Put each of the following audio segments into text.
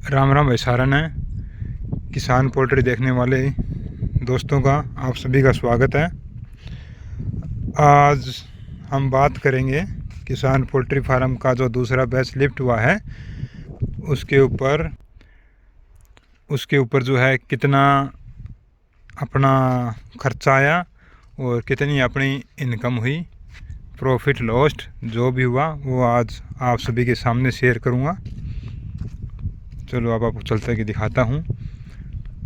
राम राम भाई सारन है। किसान पोल्ट्री देखने वाले दोस्तों का आप सभी का स्वागत है। आज हम बात करेंगे किसान पोल्ट्री फार्म का जो दूसरा बैच लिफ्ट हुआ है उसके ऊपर जो है कितना अपना खर्चा आया और कितनी अपनी इनकम हुई, प्रॉफिट लॉस्ट जो भी हुआ वो आज आप सभी के सामने शेयर करूँगा। चलो अब आपको चलते कि दिखाता हूँ।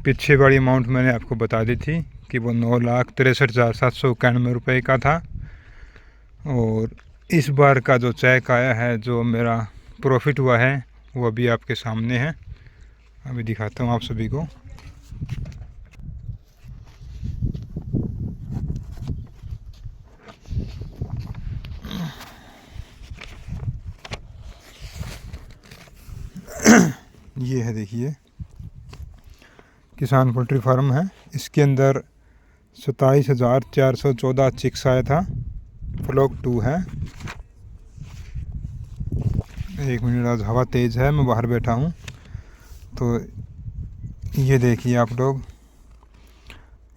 पीछे वाली अमाउंट मैंने आपको बता दी थी कि वो 9,63,791 रुपये का था। और इस बार का जो चेक आया है, जो मेरा प्रॉफिट हुआ है, वो अभी आपके सामने है। अभी दिखाता हूँ आप सभी को। ये है, देखिए, किसान पोल्ट्री फार्म है। इसके अंदर 27,414 चिक्स आया था। फ्लॉक 2 है। एक मिनट, आज हवा तेज़ है, मैं बाहर बैठा हूँ। तो ये देखिए आप लोग,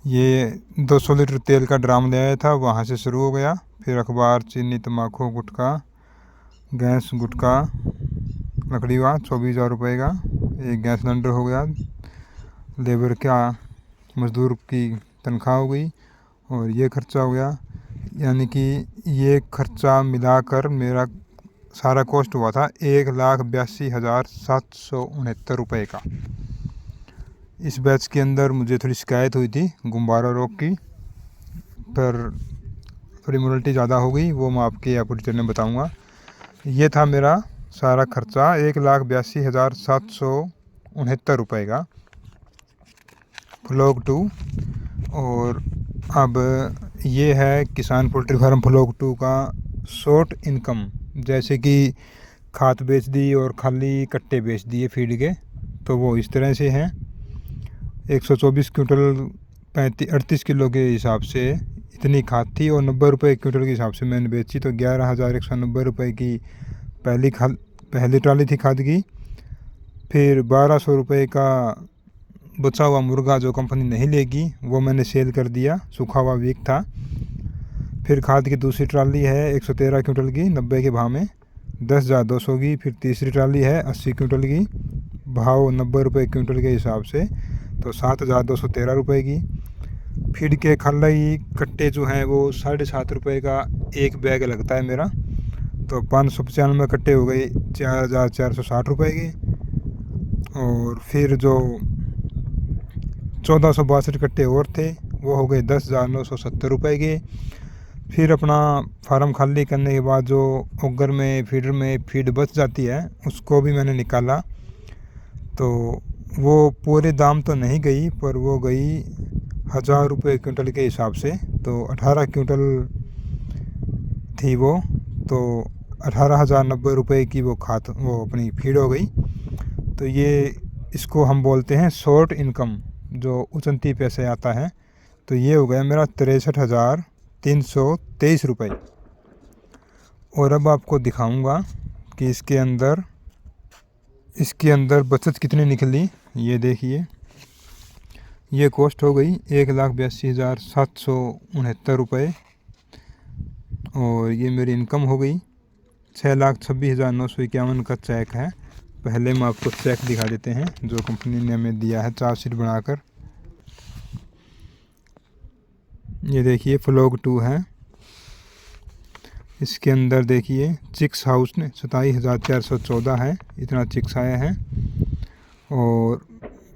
ये 200 लीटर तेल का ड्राम ले आया था, वहाँ से शुरू हो गया। फिर अखबार, चीनी, तम्बाकू, गुटखा, गैस, गुटखा, लकड़ी का 24,000 रुपये का एक गैस सिलेंडर हो गया। लेबर का, मज़दूर की तनख्वाह हो गई और ये खर्चा हो गया। यानी कि ये खर्चा मिलाकर मेरा सारा कॉस्ट हुआ था 1,82,769 रुपये का। इस बैच के अंदर मुझे थोड़ी शिकायत हुई थी गुब्बारा रोग की, पर थोड़ी मोर्टेलिटी ज़्यादा हो गई, वो मैं आपके आपको डिटेल में बताऊँगा। ये था मेरा सारा खर्चा 1,82,769 रुपये का, फ्लॉक 2। और अब ये है किसान पोल्ट्री फार्म फ्लॉक 2 का शॉर्ट इनकम। जैसे कि खाद बेच दी और खाली कट्टे बेच दिए फीड के, तो वो इस तरह से हैं। 124 क्विंटल 38 किलो के हिसाब से इतनी खाद थी और 90 रुपये क्विंटल के हिसाब से मैंने बेची, तो 11,190 रुपये की पहली ट्राली थी खाद की। फिर 1,200 रुपये का बचा हुआ मुर्गा जो कंपनी नहीं लेगी वो मैंने सेल कर दिया, सूखा हुआ वीक था। फिर खाद की दूसरी ट्राली है 113 क्विंटल की 90 के भाव में, 10,200 की। फिर तीसरी ट्राली है 80 क्विंटल की, भाव 90 रुपये क्विंटल के हिसाब से, तो 7,213 रुपये की। फीड के खलाई कट्टे जो हैं वो 7.5 रुपये का एक बैग लगता है मेरा, तो 595 कट्टे हो गए 4,460 रुपये के। और फिर जो 1,462 कट्टे और थे वो हो गए 10,970 रुपये के। फिर अपना फार्म खाली करने के बाद जो ओगर में फीडर में फीड बच जाती है उसको भी मैंने निकाला, तो वो पूरे दाम तो नहीं गई, पर वो गई 1,000 रुपये क्विंटल के हिसाब से। तो 18 क्विंटल थी वो, तो 18,090 रुपये की वो अपनी फीड हो गई। तो ये इसको हम बोलते हैं शॉर्ट इनकम, जो उचनती पैसे आता है। तो ये हो गया मेरा 63,323 रुपये। और अब आपको दिखाऊंगा कि इसके अंदर बचत कितनी निकली। ये देखिए, ये कॉस्ट हो गई 1,82,769 रुपये और ये मेरी इनकम हो गई 6,26,951 का चेक है। पहले मैं आपको चेक दिखा देते हैं जो कंपनी ने हमें दिया है चार्जशीट बनाकर। ये देखिए, फ्लॉक 2 है। इसके अंदर देखिए चिक्स हाउस ने 27,414 है, इतना चिक्स आया है। और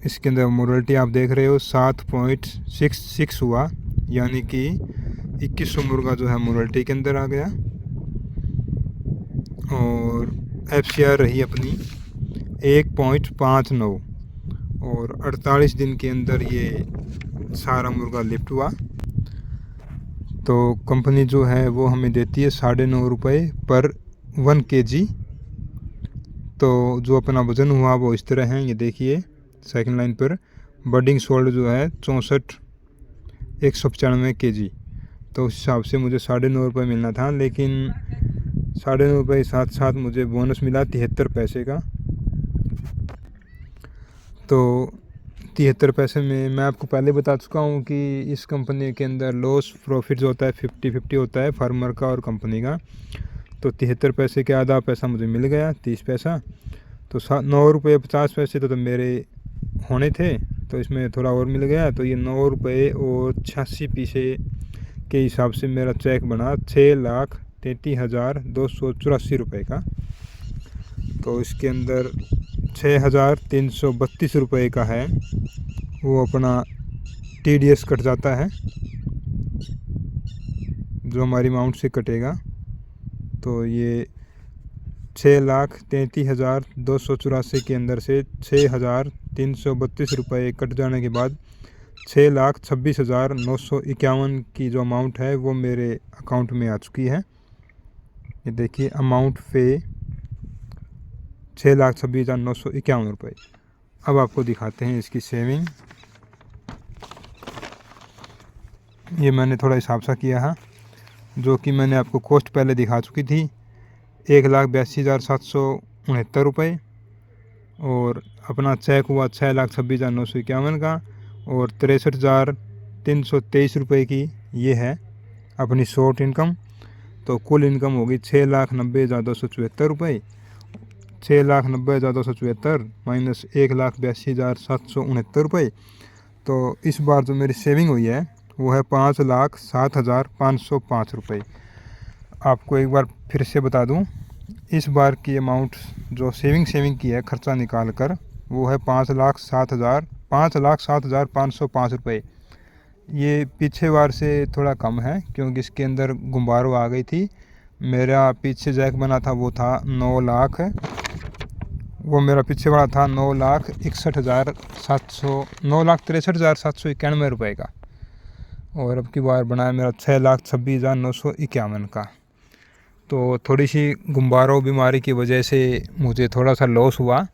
इसके अंदर मोरलिटी आप देख रहे हो 7.66 हुआ, यानी कि 2100 मुर्गा जो है मोरलिटी के अंदर आ गया। और FCR रही अपनी 1.59 और 48 दिन के अंदर ये सारा मुर्गा लिफ्ट हुआ। तो कंपनी जो है वो हमें देती है 9.5 रुपये पर 1 kg। तो जो अपना वज़न हुआ वो इस तरह है। ये देखिए सेकंड लाइन पर बर्डिंग सोल्ड जो है 195 kg, तो उस हिसाब से मुझे 9.5 रुपये मिलना था, लेकिन 9.5 रुपये के साथ साथ मुझे बोनस मिला 73 पैसे का। तो 73 पैसे में मैं आपको पहले बता चुका हूँ कि इस कंपनी के अंदर लॉस प्रॉफिट जो होता है 50-50 होता है, फार्मर का और कंपनी का। तो 73 पैसे के आधा पैसा मुझे मिल गया, 30 पैसा। तो 9 रुपये 50 पैसे तो मेरे होने थे, तो इसमें थोड़ा और मिल गया। तो ये 9 रुपये और 86 पैसे के हिसाब से मेरा चेक बना 6,33,284 रुपये का। तो इसके अंदर 6,332 रुपये का है, वो अपना TDS कट जाता है, जो हमारी अमाउंट से कटेगा। तो ये 6,33,284 के अंदर से 6,332 रुपये कट जाने के बाद 6,26,951 की जो अमाउंट है वो मेरे अकाउंट में आ चुकी है। ये देखिए अमाउंट पे 6,26,951 रुपये। अब आपको दिखाते हैं इसकी सेविंग। ये मैंने थोड़ा हिसाब सा किया है, जो कि मैंने आपको कॉस्ट पहले दिखा चुकी थी, 1,82,769 रुपये। और अपना चेक हुआ 6,26,951 का, और 63,323 रुपये की ये है अपनी शॉर्ट इनकम। तो कुल इनकम होगी 6,90,274 रुपये। 6,90,274 माइनस 1,82,769 रुपये। तो इस बार जो मेरी सेविंग हुई है वो है 5,07,505 रुपये। आपको एक बार फिर से बता दूं, इस बार की अमाउंट जो सेविंग की है खर्चा निकाल कर, वो है 5,07,505 रुपये। ये पीछे बार से थोड़ा कम है, क्योंकि इसके अंदर गुम्बारो आ गई थी। मेरा पीछे जैक बना था वो था 9 लाख, वो मेरा पीछे वाला था 9,63,791 रुपये का। और अब की बार बनाया मेरा 6,26,951 का। तो थोड़ी सी गुम्बारो बीमारी की वजह से मुझे थोड़ा सा लॉस हुआ,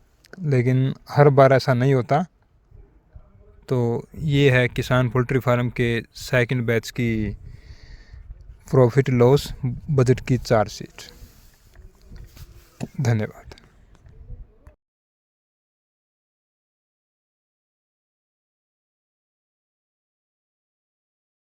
लेकिन हर बार ऐसा नहीं होता। तो ये है किसान पोल्ट्री फार्म के सेकंड बैच की प्रॉफिट लॉस बजट की चार्ट शीट। धन्यवाद।